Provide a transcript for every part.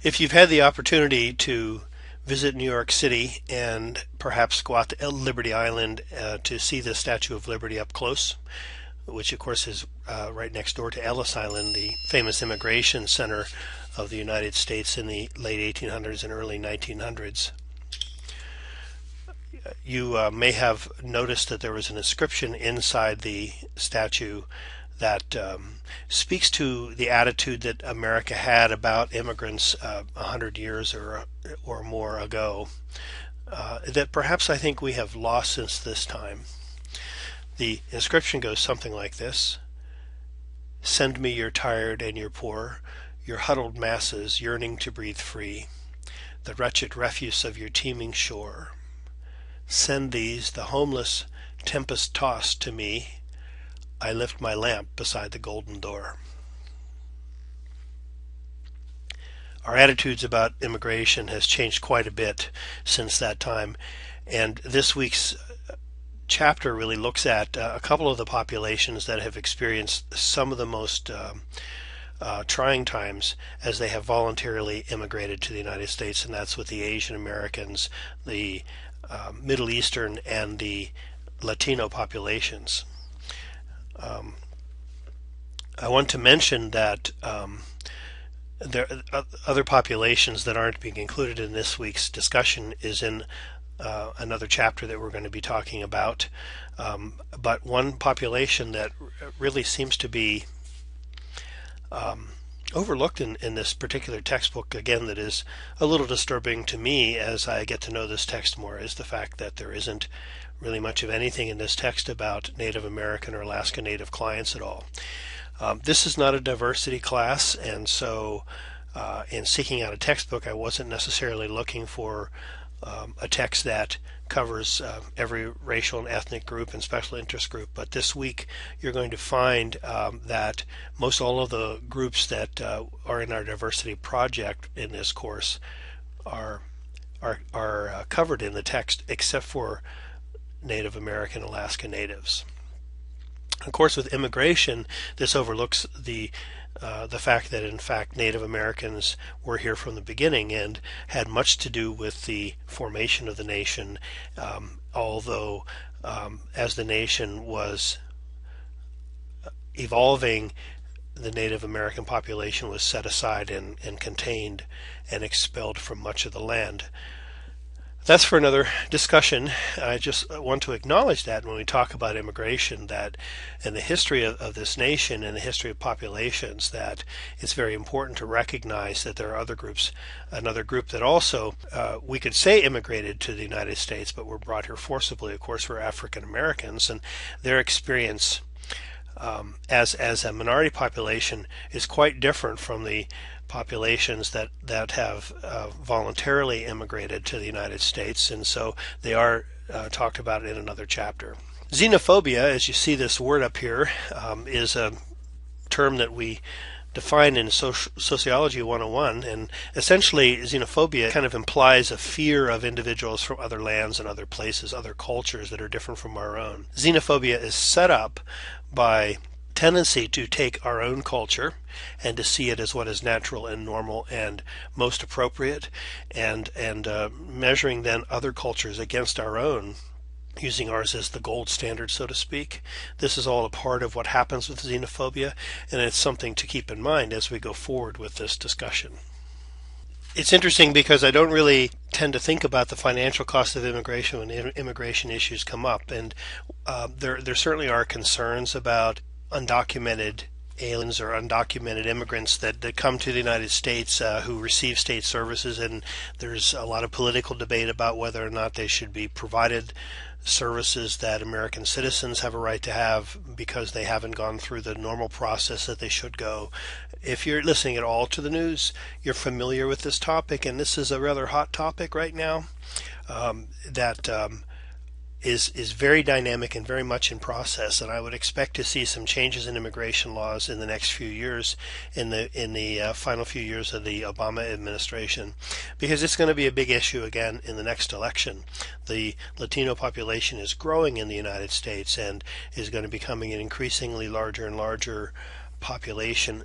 If you've had the opportunity to visit New York City and perhaps go out to Liberty Island to see the Statue of Liberty up close, which of course is right next door to Ellis Island, the famous immigration center of the United States in the late 1800s and early 1900s, you may have noticed that there was an inscription inside the statue that speaks to the attitude that America had about immigrants 100 years or more ago, that perhaps I think we have lost since this time. The inscription goes something like this: "Send me your tired and your poor, your huddled masses yearning to breathe free, the wretched refuse of your teeming shore. Send these, the homeless, tempest-tossed, to me. I lift my lamp beside the golden door." Our attitudes about immigration has changed quite a bit since that time, and this week's chapter really looks at a couple of the populations that have experienced some of the most trying times as they have voluntarily immigrated to the United States, and that's with the Asian Americans, the Middle Eastern, and the Latino populations. I want to mention that there other populations that aren't being included in this week's discussion is in another chapter that we're going to be talking about. But one population that really seems to be overlooked in this particular textbook, again, that is a little disturbing to me as I get to know this text more, is the fact that there isn't really much of anything in this text about Native American or Alaska Native clients at all. This is not a diversity class, and so in seeking out a textbook, I wasn't necessarily looking for a text that covers every racial and ethnic group and special interest group. But this week you're going to find that most all of the groups that are in our diversity project in this course are covered in the text, except for Native American Alaska Natives. Of course, with immigration, this overlooks the fact that in fact Native Americans were here from the beginning and had much to do with the formation of the nation, although as the nation was evolving, the Native American population was set aside and contained and expelled from much of the land. That's for another discussion. I just want to acknowledge that when we talk about immigration, that in the history of this nation and the history of populations, that it's very important to recognize that there are other groups, another group that also, we could say immigrated to the United States, but were brought here forcibly, of course, were African Americans, and their experience as a minority population is quite different from the populations that have voluntarily immigrated to the United States, and so they are talked about in another chapter. Xenophobia, as you see this word up here, is a term that we define in Sociology 101, and essentially xenophobia kind of implies a fear of individuals from other lands and other places, other cultures that are different from our own. Xenophobia is set up by tendency to take our own culture and to see it as what is natural and normal and most appropriate, and measuring then other cultures against our own, using ours as the gold standard, so to speak. This is all a part of what happens with xenophobia, and it's something to keep in mind as we go forward with this discussion. It's interesting because I don't really tend to think about the financial cost of immigration when immigration issues come up, and there certainly are concerns about undocumented aliens or undocumented immigrants that come to the United States who receive state services, and there's a lot of political debate about whether or not they should be provided services that American citizens have a right to have because they haven't gone through the normal process that they should go. If you're listening at all to the news, you're familiar with this topic, and this is a rather hot topic right now that is very dynamic and very much in process, and I would expect to see some changes in immigration laws in the next few years, in the final few years of the Obama administration, because it's going to be a big issue again in the next election. The Latino population is growing in the United States and is going to be becoming an increasingly larger and larger population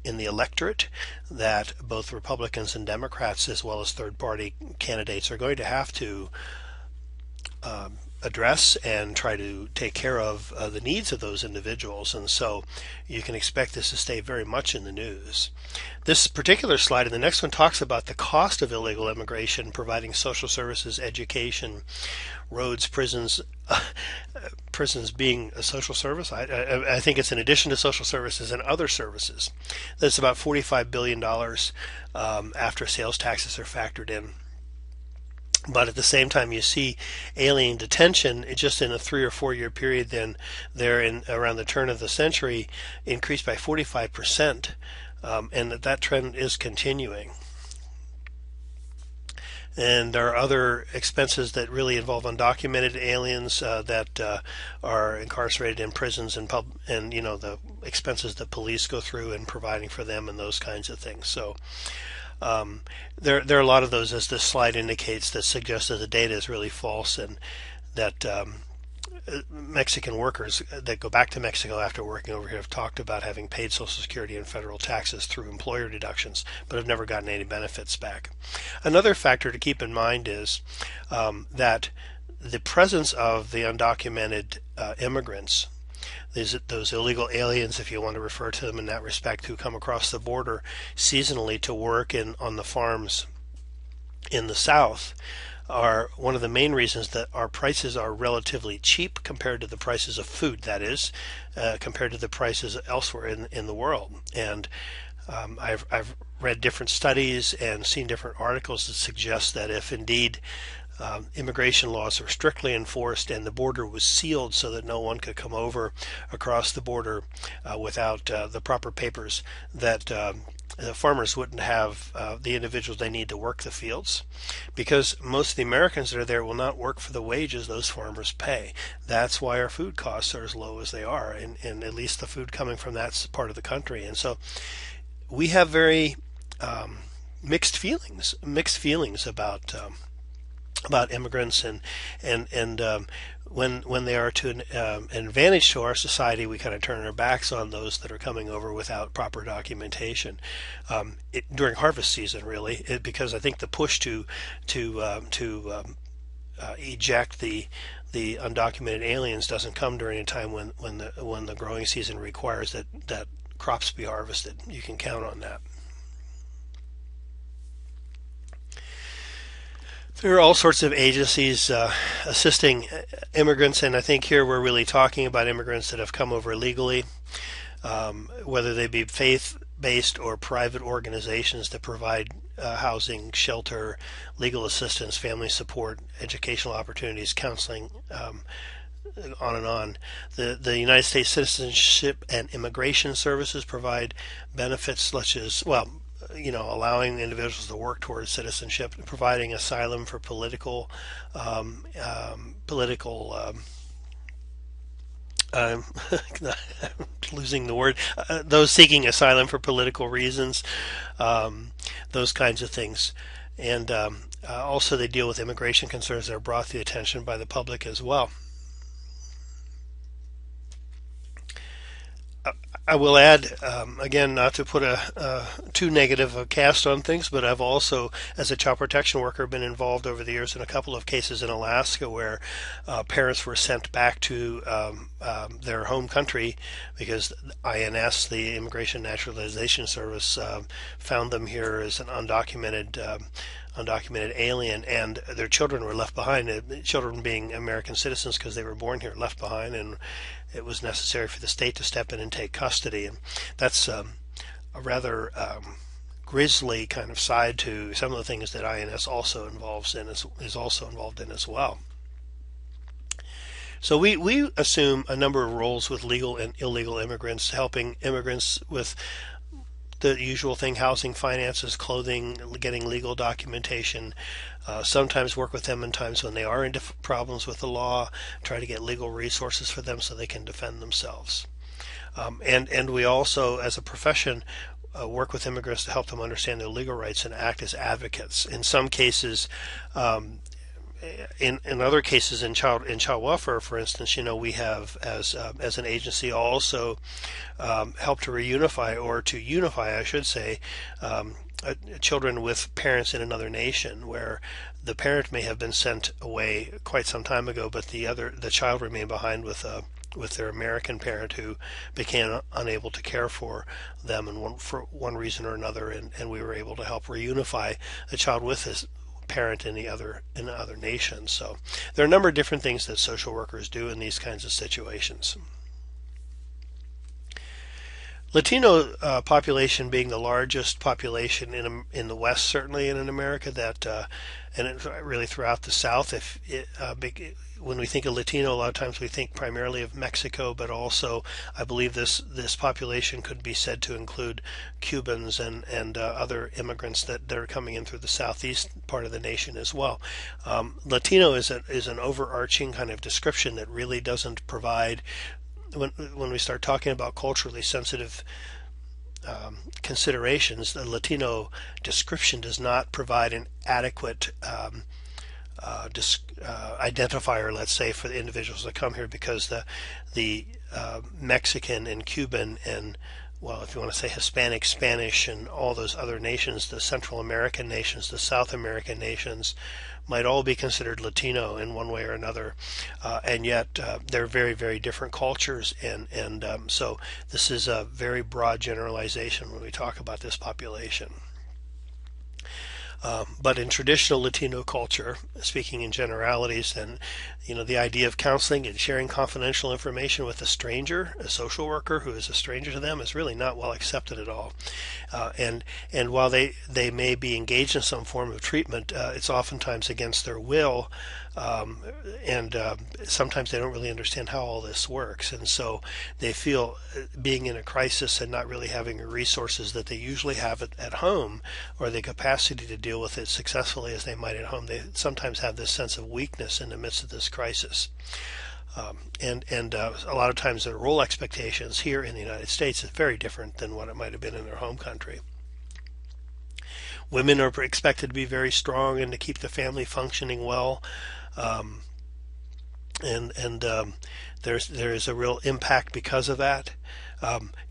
in the electorate that both Republicans and Democrats, as well as third-party candidates, are going to have to address and try to take care of the needs of those individuals. And so you can expect this to stay very much in the news. This particular slide and the next one talks about the cost of illegal immigration, providing social services, education, roads, prisons. Prisons being a social service. I think it's in addition to social services and other services. That's about $45 billion after sales taxes are factored in. But at the same time, you see alien detention just in a 3 or 4 year period. Then there, in around the turn of the century, increased by 45%, and that trend is continuing. And there are other expenses that really involve undocumented aliens that are incarcerated in prisons and the expenses that police go through in providing for them and those kinds of things. So. There are a lot of those, as this slide indicates, that suggest that the data is really false, and that Mexican workers that go back to Mexico after working over here have talked about having paid Social Security and federal taxes through employer deductions, but have never gotten any benefits back. Another factor to keep in mind is that the presence of the undocumented immigrants, those illegal aliens, if you want to refer to them in that respect, who come across the border seasonally to work on the farms in the South, are one of the main reasons that our prices are relatively cheap compared to the prices of food, that is, compared to the prices elsewhere in the world. And I've read different studies and seen different articles that suggest that if indeed immigration laws are strictly enforced and the border was sealed so that no one could come over across the border without the proper papers, that the farmers wouldn't have the individuals they need to work the fields, because most of the Americans that are there will not work for the wages those farmers pay. That's why our food costs are as low as they are, and at least the food coming from that part of the country. And so we have very mixed feelings about immigrants, and when they are to an advantage to our society, we kind of turn our backs on those that are coming over without proper documentation during harvest season, really, because I think the push to eject the undocumented aliens doesn't come during a time when the growing season requires that crops be harvested. You can count on that. There are all sorts of agencies assisting immigrants, and I think here we're really talking about immigrants that have come over illegally, whether they be faith-based or private organizations that provide housing, shelter, legal assistance, family support, educational opportunities, counseling, on and on. The United States Citizenship and Immigration Services provide benefits such as, allowing individuals to work towards citizenship, providing asylum for losing the word, those seeking asylum for political reasons, those kinds of things. And also they deal with immigration concerns that are brought to the attention by the public as well. I will add, again, not to put a too negative a cast on things, but I've also, as a child protection worker, been involved over the years in a couple of cases in Alaska where parents were sent back to their home country because INS, the Immigration Naturalization Service, found them here as an undocumented alien, and their children were left behind, children being American citizens because they were born here, left behind, and it was necessary for the state to step in and take custody. And that's a rather grisly kind of side to some of the things that INS also is also involved in as well. So we assume a number of roles with legal and illegal immigrants, helping immigrants with the usual thing: housing, finances, clothing, getting legal documentation, sometimes work with them in times when they are into problems with the law, try to get legal resources for them so they can defend themselves. And we also, as a profession, work with immigrants to help them understand their legal rights and act as advocates. In some cases, in other cases in child welfare, for instance, we have as an agency also help to reunify or to unify, I should say, children with parents in another nation where the parent may have been sent away quite some time ago, but the child remained behind with their American parent who became unable to care for them for one reason or another, and we were able to help reunify the child with his parent in the other nation. So there are a number of different things that social workers do in these kinds of situations. Latino population being the largest population in the West, certainly, and in America, and really throughout the South. When we think of Latino, a lot of times we think primarily of Mexico, but also I believe this population could be said to include Cubans and other immigrants that are coming in through the southeast part of the nation as well. Latino is an overarching kind of description that really doesn't provide, when we start talking about culturally sensitive considerations, the Latino description does not provide an adequate identifier, let's say, for the individuals that come here, because the Mexican and Cuban and, well, if you want to say Hispanic, Spanish, and all those other nations, the Central American nations, the South American nations, might all be considered Latino in one way or another, and yet they're very, very different cultures, and so this is a very broad generalization when we talk about this population. But in traditional Latino culture, speaking in generalities, then the idea of counseling and sharing confidential information with a stranger, a social worker who is a stranger to them, is really not well accepted at all. And while they may be engaged in some form of treatment, it's oftentimes against their will, and sometimes they don't really understand how all this works, and so they feel being in a crisis and not really having the resources that they usually have at home, or the capacity to deal with it successfully as they might at home. They sometimes have this sense of weakness in the midst of this crisis. And a lot of times their role expectations here in the United States is very different than what it might have been in their home country. Women are expected to be very strong and to keep the family functioning well. There is a real impact because of that.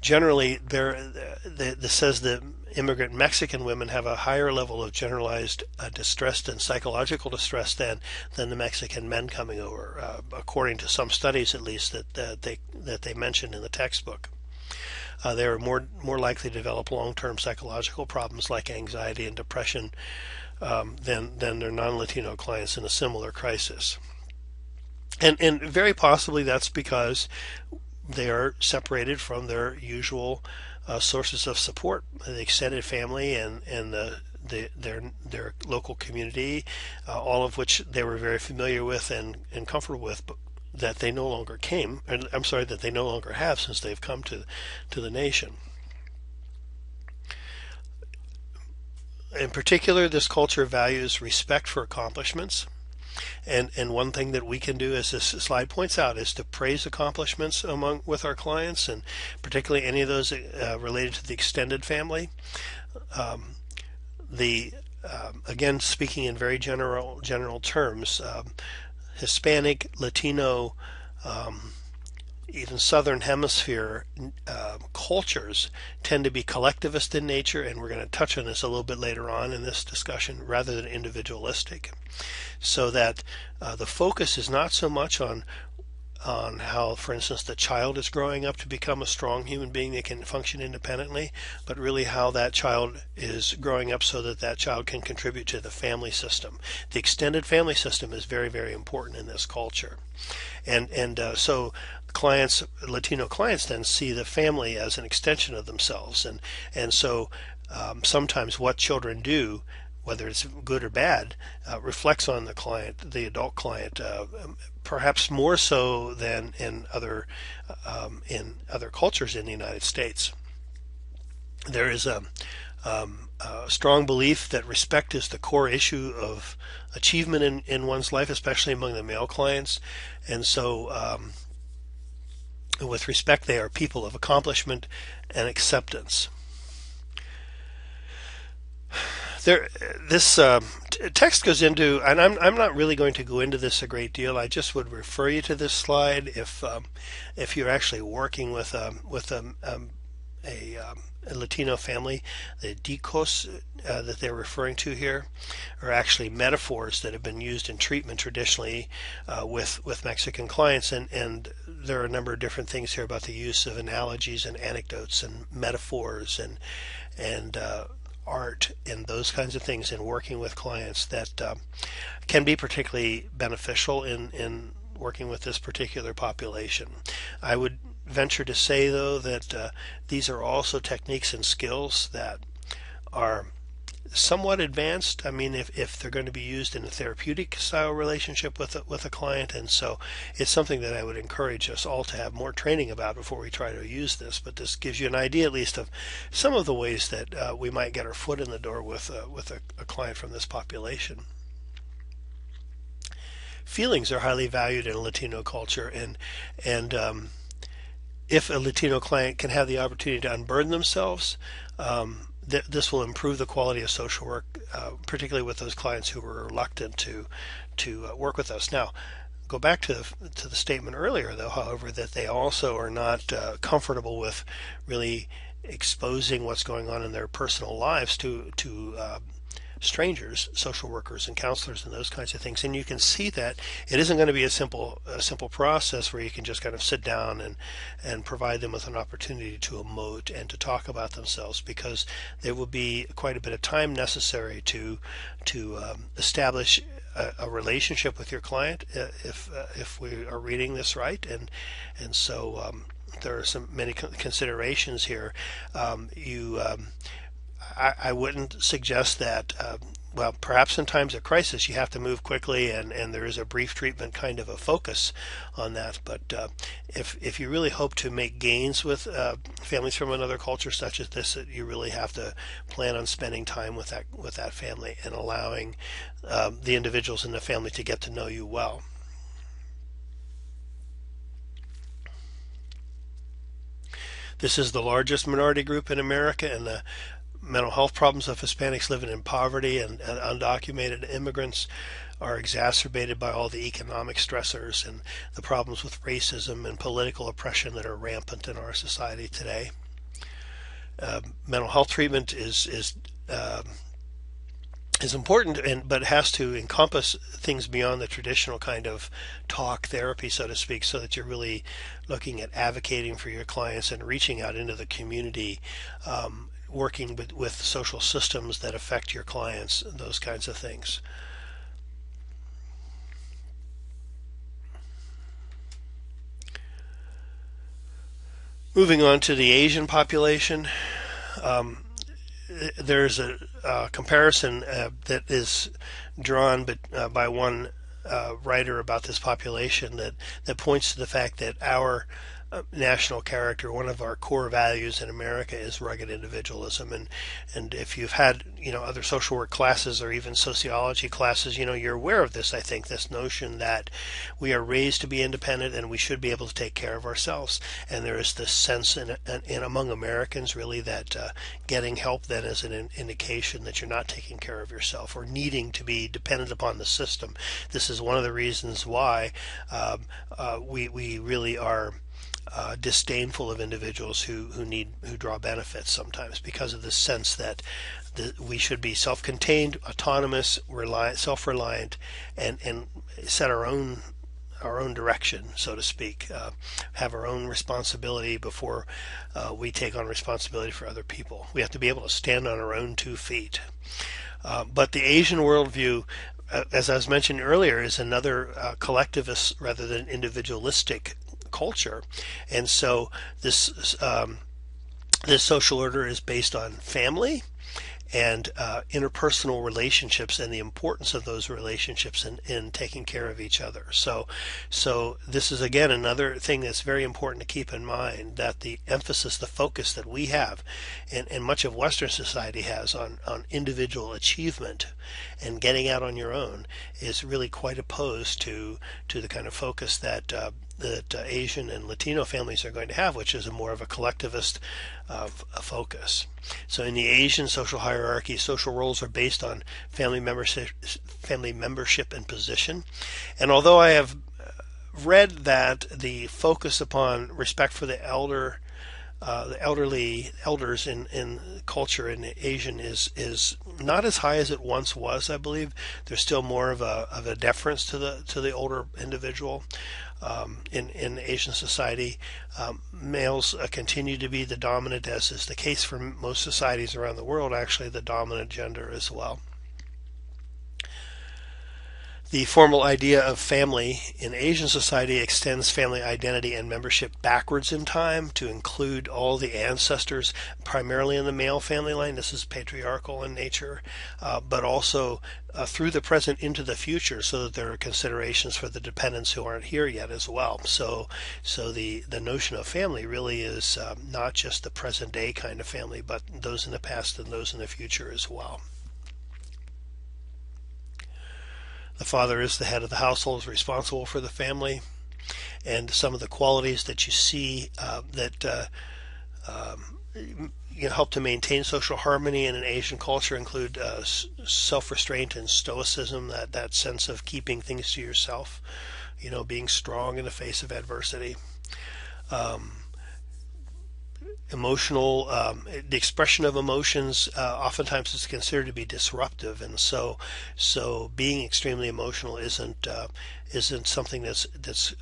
Generally, this says that immigrant Mexican women have a higher level of generalized distress and psychological distress than the Mexican men coming over, according to some studies, at least, that they mentioned in the textbook. They are more likely to develop long-term psychological problems like anxiety and depression than their non-Latino clients in a similar crisis. And very possibly that's because they are separated from their usual sources of support, the extended family and their local community, all of which they were very familiar with and comfortable with, but that they no longer that they no longer have since they've come to the nation. In particular, this culture values respect for accomplishments. And one thing that we can do, as this slide points out, is to praise accomplishments with our clients, and particularly any of those related to the extended family. Again, speaking in very general terms, Hispanic, Latino, even Southern Hemisphere cultures tend to be collectivist in nature, and we're going to touch on this a little bit later on in this discussion, rather than individualistic. So that the focus is not so much on how, for instance, the child is growing up to become a strong human being that can function independently, but really how that child is growing up so that that child can contribute to the family system. The extended family system is very, very important in this culture. And so Latino clients then see the family as an extension of themselves. And so sometimes what children do, whether it's good or bad, reflects on the adult client, perhaps more so than in other cultures in the United States. There is a strong belief that respect is the core issue of achievement in one's life, especially among the male clients, and so with respect, they are people of accomplishment and acceptance. There, this text goes into, and I'm not really going to go into this a great deal. I just would refer you to this slide if you're actually working with a Latino family. The decos that they're referring to here are actually metaphors that have been used in treatment traditionally with Mexican clients, and there are a number of different things here about the use of analogies and anecdotes and metaphors and art and those kinds of things in working with clients that can be particularly beneficial in working with this particular population. I would venture to say, though, that these are also techniques and skills that are somewhat advanced. I mean, if they're going to be used in a therapeutic style relationship with a client, and so it's something that I would encourage us all to have more training about before we try to use this. But this gives you an idea, at least, of some of the ways that we might get our foot in the door with a client from this population. Feelings are highly valued in Latino culture, and if a Latino client can have the opportunity to unburden themselves, this will improve the quality of social work, particularly with those clients who were reluctant to work with us. Now, go back to the statement earlier, though, however, that they also are not comfortable with really exposing what's going on in their personal lives to strangers, social workers and counselors and those kinds of things. And you can see that it isn't going to be a simple process where you can just kind of sit down and provide them with an opportunity to emote and to talk about themselves, because there will be quite a bit of time necessary to establish a relationship with your client if we are reading this right, and so there are many considerations here. I wouldn't suggest that, well, perhaps in times of crisis you have to move quickly, and there is a brief treatment kind of a focus on that. But if you really hope to make gains with families from another culture such as this, you really have to plan on spending time with that family and allowing the individuals in the family to get to know you well. This is the largest minority group in America, and the mental health problems of Hispanics living in poverty and undocumented immigrants are exacerbated by all the economic stressors and the problems with racism and political oppression that are rampant in our society today. Mental health treatment is important, but it has to encompass things beyond the traditional kind of talk therapy, so to speak, so that you're really looking at advocating for your clients and reaching out into the community, working with social systems that affect your clients, those kinds of things. Moving on to the Asian population, there's a comparison that is drawn by one writer about this population that points to the fact that our national character, one of our core values in America, is rugged individualism. And if you've had other social work classes or even sociology classes, you're aware of this. I think this notion that we are raised to be independent and we should be able to take care of ourselves. And there is this sense in among Americans really that getting help then is an indication that you're not taking care of yourself or needing to be dependent upon the system. This is one of the reasons why we really are disdainful of individuals who draw benefits sometimes, because of this sense that we should be self-contained, autonomous, self-reliant, and set our own direction, so to speak, have our own responsibility before we take on responsibility for other people. We have to be able to stand on our own 2 feet. But the Asian worldview, as I was mentioning earlier, is another collectivist rather than individualistic culture, and so this social order is based on family and interpersonal relationships and the importance of those relationships in taking care of each other. So this is again another thing that's very important to keep in mind, that the emphasis, the focus that we have and much of Western society has on individual achievement and getting out on your own is really quite opposed to the kind of focus that Asian and Latino families are going to have, which is a more of a collectivist a focus. So in the Asian social hierarchy, social roles are based on family membership and position. And although I have read that the focus upon respect for the elderly elders in culture in Asian is not as high as it once was. I believe there's still more of a deference to the older individual in Asian society. Males continue to be the dominant, as is the case for most societies around the world. Actually, the dominant gender as well. The formal idea of family in Asian society extends family identity and membership backwards in time to include all the ancestors, primarily in the male family line. This is patriarchal in nature, but also through the present into the future, so that there are considerations for the dependents who aren't here yet as well. So the notion of family really is not just the present day kind of family, but those in the past and those in the future as well. The father is the head of the household, is responsible for the family, and some of the qualities that you see that help to maintain social harmony in an Asian culture include self-restraint and stoicism, that sense of keeping things to yourself, being strong in the face of adversity. Emotional, the expression of emotions oftentimes is considered to be disruptive, and so being extremely emotional isn't something that's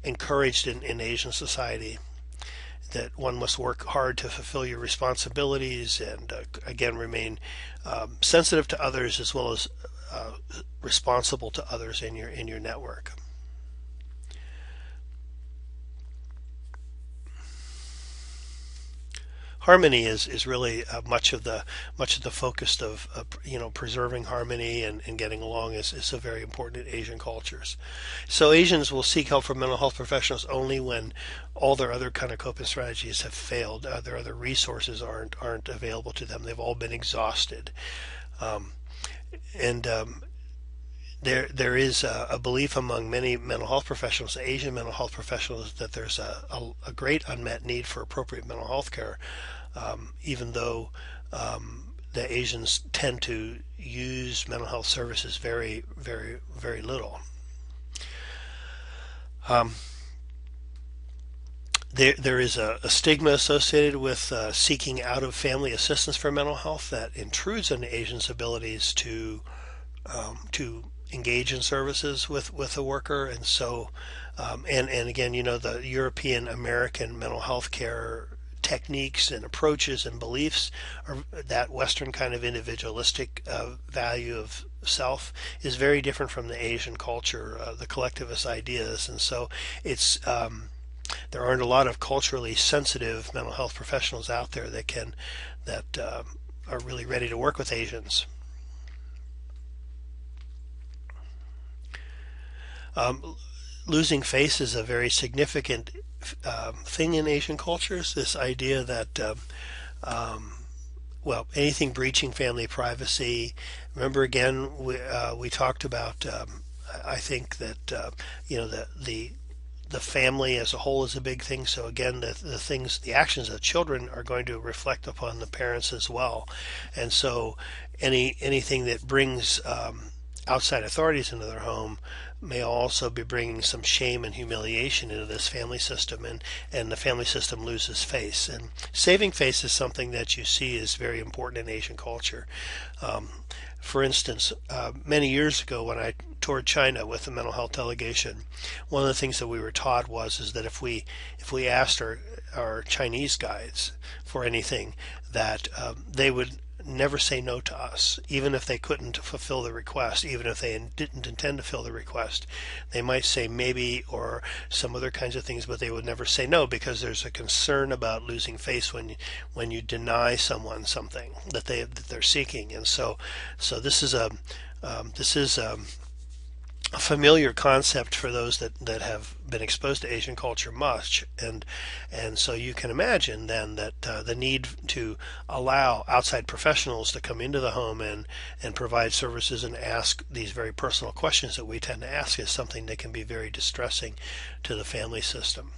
encouraged in Asian society. That one must work hard to fulfill your responsibilities and again remain sensitive to others as well as responsible to others in your network. Harmony is really much of the focus of preserving harmony and getting along is so very important in Asian cultures. So Asians will seek help from mental health professionals only when all their other kind of coping strategies have failed. Their other resources aren't available to them. They've all been exhausted, and there is a belief among many mental health professionals, Asian mental health professionals, that there's a great unmet need for appropriate mental health care, even though the Asians tend to use mental health services very, very, very little. There is a stigma associated with seeking out of family assistance for mental health that intrudes on the Asians' abilities to engage in services with a worker, and so and again, the European American mental health care techniques and approaches and beliefs are that Western kind of individualistic value of self is very different from the Asian culture, the collectivist ideas, and so it's there aren't a lot of culturally sensitive mental health professionals out there that are really ready to work with Asians. Losing face is a very significant thing in Asian cultures. This idea that, anything breaching family privacy. Remember, again, we talked about. I think that the family as a whole is a big thing. So again, the actions of children are going to reflect upon the parents as well, and so anything that brings outside authorities into their home may also be bringing some shame and humiliation into this family system, and the family system loses face. And saving face is something that you see is very important in Asian culture. For instance, many years ago when I toured China with the mental health delegation, one of the things that we were taught is that if we asked our Chinese guides for anything, that they would never say no to us, even if they couldn't fulfill the request, even if they didn't intend to fill the request. They might say maybe or some other kinds of things, but they would never say no, because there's a concern about losing face when you deny someone something that they're seeking. And so this is a familiar concept for those that have been exposed to Asian culture much, and so you can imagine then that the need to allow outside professionals to come into the home and provide services and ask these very personal questions that we tend to ask is something that can be very distressing to the family system.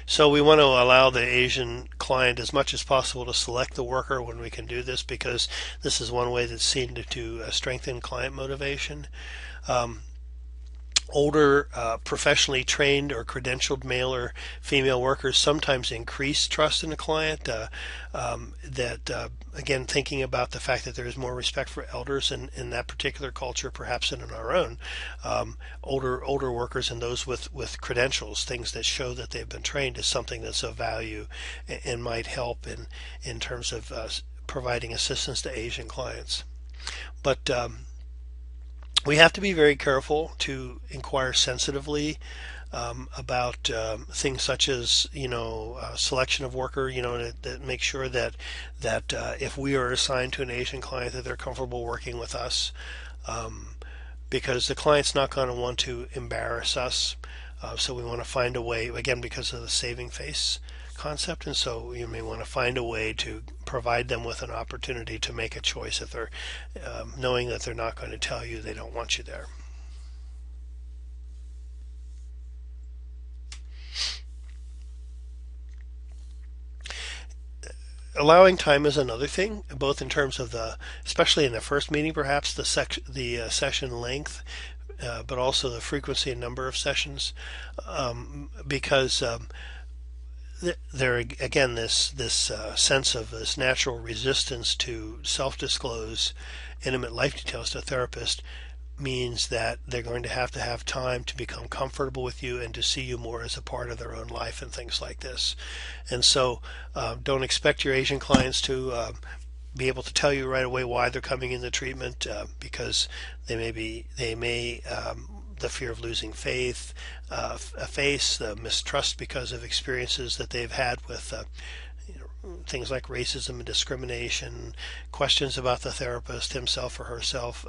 So we want to allow the Asian client as much as possible to select the worker when we can do this, because this is one way that's seen to strengthen client motivation. Um, Older, professionally trained or credentialed male or female workers sometimes increase trust in the client. That again, thinking about the fact that there is more respect for elders in that particular culture, perhaps than in our own. Older workers and those with credentials, things that show that they've been trained, is something that's of value and might help in terms of providing assistance to Asian clients. But we have to be very careful to inquire sensitively about things such as selection of worker. To make sure that if we are assigned to an Asian client, that they're comfortable working with us, um, because the client's not going to want to embarrass us. So we want to find a way, again, because of the saving face concept, and so you may want to find a way to provide them with an opportunity to make a choice if they're knowing that they're not going to tell you they don't want you there. Allowing time is another thing, both in terms of especially in the first meeting, perhaps the session length, but also the frequency and number of sessions, because there again this sense of this natural resistance to self-disclose intimate life details to a therapist means that they're going to have time to become comfortable with you and to see you more as a part of their own life and things like this. And so don't expect your Asian clients to be able to tell you right away why they're coming into treatment, because the fear of losing faith, the mistrust because of experiences that they've had with things like racism and discrimination, questions about the therapist himself or herself,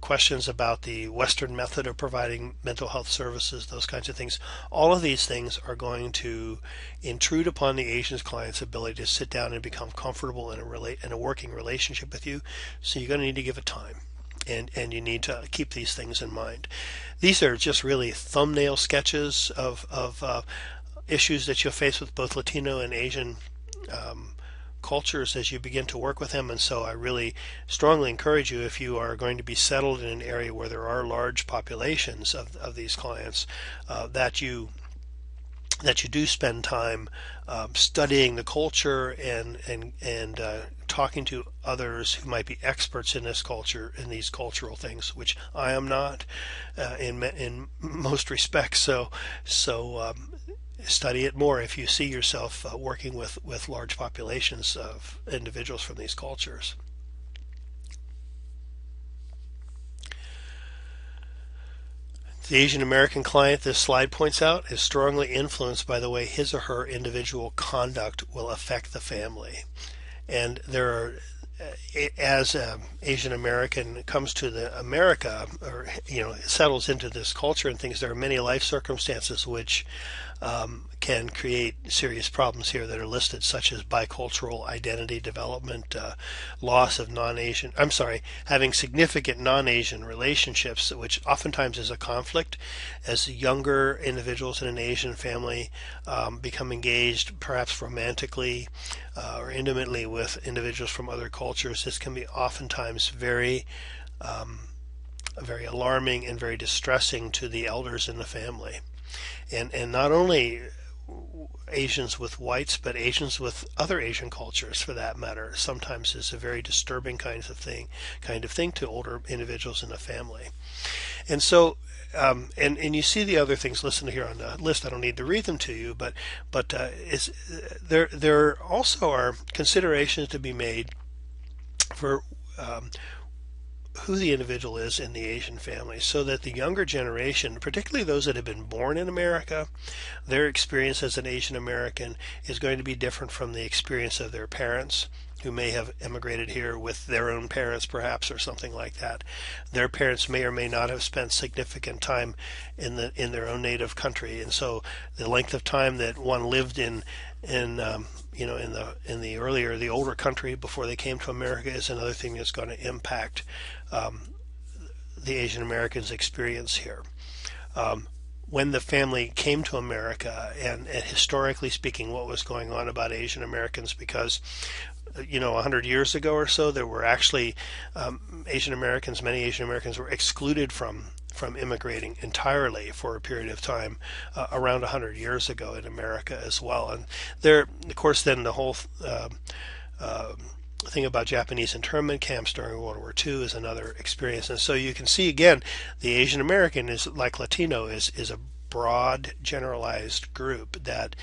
questions about the Western method of providing mental health services, those kinds of things. All of these things are going to intrude upon the Asian client's ability to sit down and become comfortable in a working relationship with you. So you're going to need to give it time. And you need to keep these things in mind. These are just really thumbnail sketches of issues that you'll face with both Latino and Asian cultures as you begin to work with them. And so I really strongly encourage you, if you are going to be settled in an area where there are large populations of these clients, that you do spend time studying the culture and talking to others who might be experts in this culture, in these cultural things, which I am not in most respects. So study it more if you see yourself working with large populations of individuals from these cultures. The Asian American client, this slide points out, is strongly influenced by the way his or her individual conduct will affect the family. And there are, as Asian American comes to the America, or settles into this culture and things, there are many life circumstances which can create serious problems here that are listed, such as bicultural identity development, loss of non-Asian, I'm sorry, having significant non-Asian relationships, which oftentimes is a conflict as younger individuals in an Asian family become engaged, perhaps romantically or intimately, with individuals from other cultures. This can be oftentimes very alarming and very distressing to the elders in the family. And not only Asians with whites, but Asians with other Asian cultures, for that matter, sometimes is a very disturbing kind of thing to older individuals in a family. And so, and you see the other things listed here on the list. I don't need to read them to you, but there also are considerations to be made for who the individual is in the Asian family, so that the younger generation, particularly those that have been born in America, their experience as an Asian American is going to be different from the experience of their parents, who may have immigrated here with their own parents, perhaps, or something like that. Their parents may or may not have spent significant time in their own native country, and so the length of time that one lived in the older country before they came to America is another thing that's going to impact the Asian Americans' experience here. When the family came to America, and historically speaking, what was going on about Asian Americans, because 100 years ago or so, there were actually many Asian Americans were excluded from immigrating entirely for a period of time, around 100 years ago in America as well. And there, of course, then the whole thing about Japanese internment camps during World War II is another experience. And so you can see again, the Asian American is like Latino is a broad generalized group that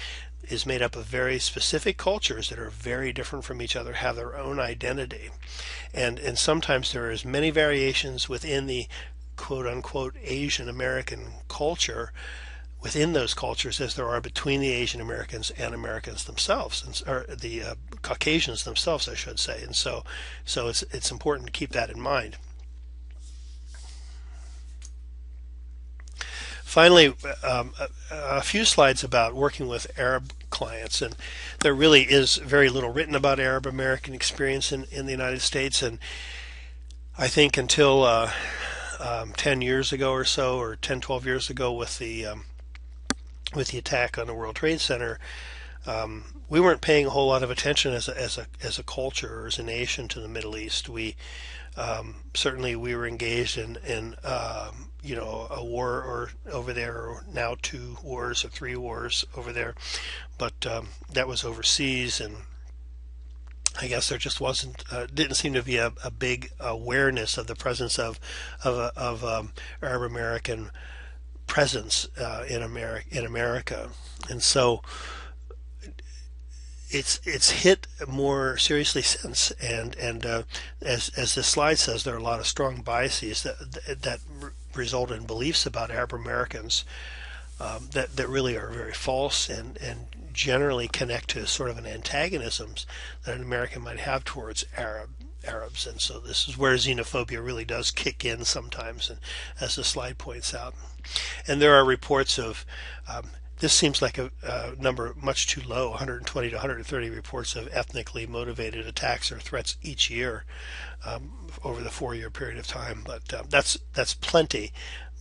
is made up of very specific cultures that are very different from each other, have their own identity. And sometimes there are as many variations within the quote unquote Asian American culture within those cultures as there are between the Asian Americans and Americans themselves, or the Caucasians themselves, I should say. And so it's important to keep that in mind. Finally, a few slides about working with Arab clients, and there really is very little written about Arab American experience in the United States, and I think until 10 years ago or so, or 10, 12 years ago with the attack on the World Trade Center, we weren't paying a whole lot of attention as a culture or as a nation to the Middle East. We certainly we were engaged in a war or over there, or now 2 wars or 3 wars over there, but that was overseas, and I guess there just didn't seem to be a big awareness of the presence of Arab American presence in America, and so it's hit more seriously since, and as this slide says, there are a lot of strong biases that result in beliefs about Arab Americans that really are very false and generally connect to sort of an antagonism that an American might have towards Arabs. And so this is where xenophobia really does kick in sometimes, and as the slide points out. And there are reports of this seems like a number much too low, 120 to 130 reports of ethnically motivated attacks or threats each year over the 4-year period of time. But that's plenty,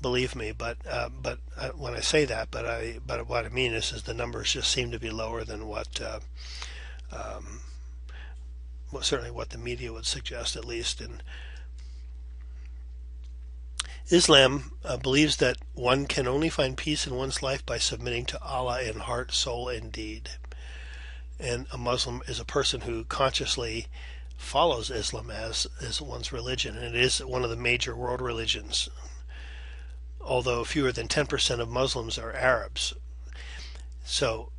believe me. But when I say that, but what I mean is the numbers just seem to be lower than certainly what the media would suggest, at least. And Islam believes that one can only find peace in one's life by submitting to Allah in heart, soul, and deed. And a Muslim is a person who consciously follows Islam as one's religion, and it is one of the major world religions, although fewer than 10% of Muslims are Arabs. So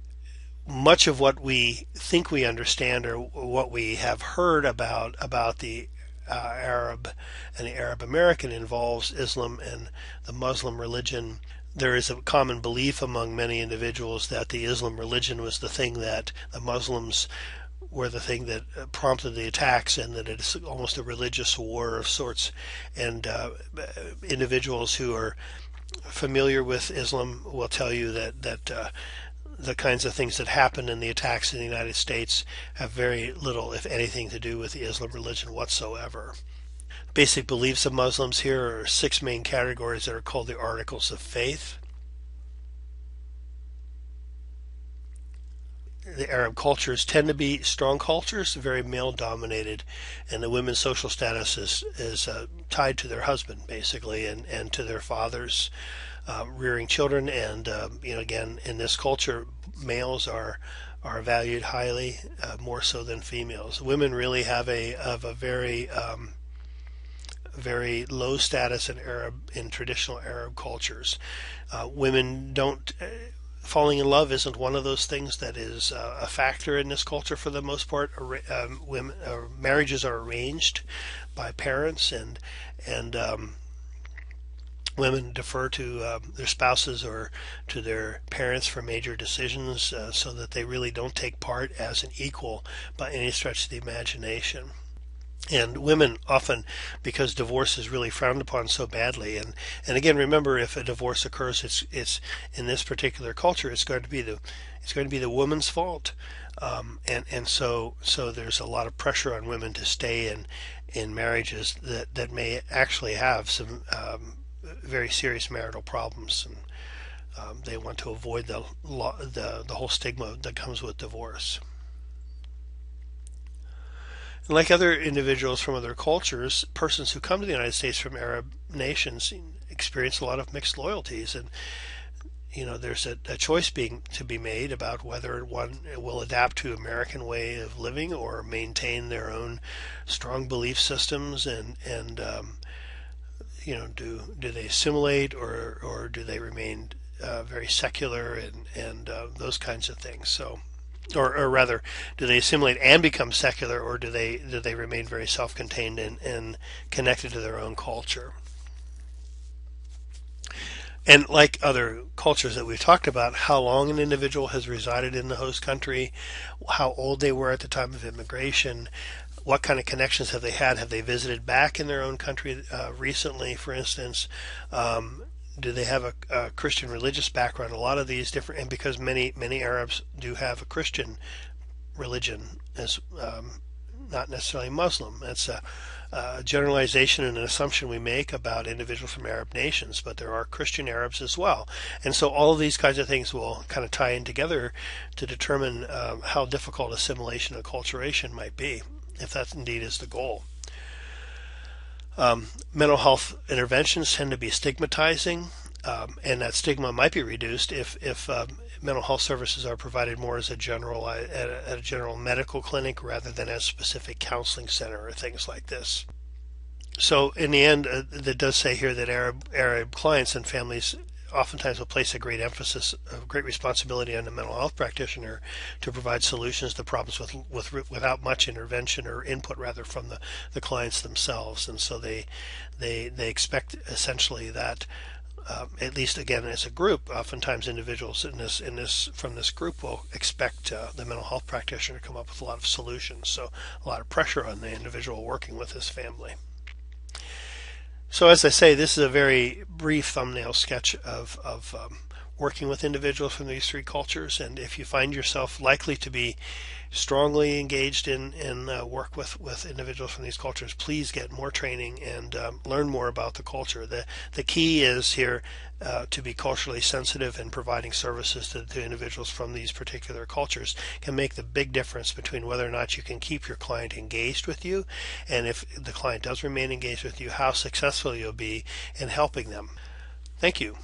much of what we think we understand, or what we have heard about the Arab and the Arab American, involves Islam and the Muslim religion. There is a common belief among many individuals that the Islam religion was the thing, that the Muslims were the thing that prompted the attacks, and that it's almost a religious war of sorts. And individuals who are familiar with Islam will tell you that the kinds of things that happen in the attacks in the United States have very little, if anything, to do with the Islam religion whatsoever. Basic beliefs of Muslims here are 6 main categories that are called the Articles of Faith. The Arab cultures tend to be strong cultures, very male-dominated, and the women's social status is tied to their husband, basically, and to their fathers rearing children. And again, in this culture, males are valued highly, more so than females. Women really have a very low status in traditional Arab cultures. Women don't falling in love isn't one of those things that is a factor in this culture for the most part. Women, marriages are arranged by parents, and women defer to their spouses or to their parents for major decisions, so that they really don't take part as an equal by any stretch of the imagination. And women often, because divorce is really frowned upon so badly, and again, remember, if a divorce occurs, it's in this particular culture, it's going to be the woman's fault, and so there's a lot of pressure on women to stay in marriages that may actually have some very serious marital problems, and they want to avoid the whole stigma that comes with divorce. And like other individuals from other cultures, persons who come to the United States from Arab nations experience a lot of mixed loyalties, and there's a choice to be made about whether one will adapt to American way of living or maintain their own strong belief systems, and do they assimilate, or do they remain very secular, and those kinds of things. So, or rather, do they assimilate and become secular, or do they remain very self-contained and connected to their own culture? And like other cultures that we've talked about, how long an individual has resided in the host country, how old they were at the time of immigration, what kind of connections have they had? Have they visited back in their own country recently, for instance? Do they have a Christian religious background? A lot of these different, and because many Arabs do have a Christian religion as not necessarily Muslim. That's a generalization and an assumption we make about individuals from Arab nations, but there are Christian Arabs as well. And so all of these kinds of things will kind of tie in together to determine how difficult assimilation and acculturation might be, if that indeed is the goal. Mental health interventions tend to be stigmatizing, and that stigma might be reduced if mental health services are provided more as at a general medical clinic rather than as a specific counseling center or things like this. So in the end, that does say here that Arab clients and families oftentimes will place a great emphasis, a great responsibility on the mental health practitioner to provide solutions to problems without much intervention or input, rather, from the clients themselves. And so they expect essentially that, at least again as a group, oftentimes individuals from this group will expect the mental health practitioner to come up with a lot of solutions. So a lot of pressure on the individual working with his family. So as I say, this is a very brief thumbnail sketch of working with individuals from these three cultures. And if you find yourself likely to be strongly engaged in work with individuals from these cultures, please get more training and learn more about the culture. The key is here to be culturally sensitive, and providing services to individuals from these particular cultures can make the big difference between whether or not you can keep your client engaged with you, and if the client does remain engaged with you, how successful you'll be in helping them. Thank you.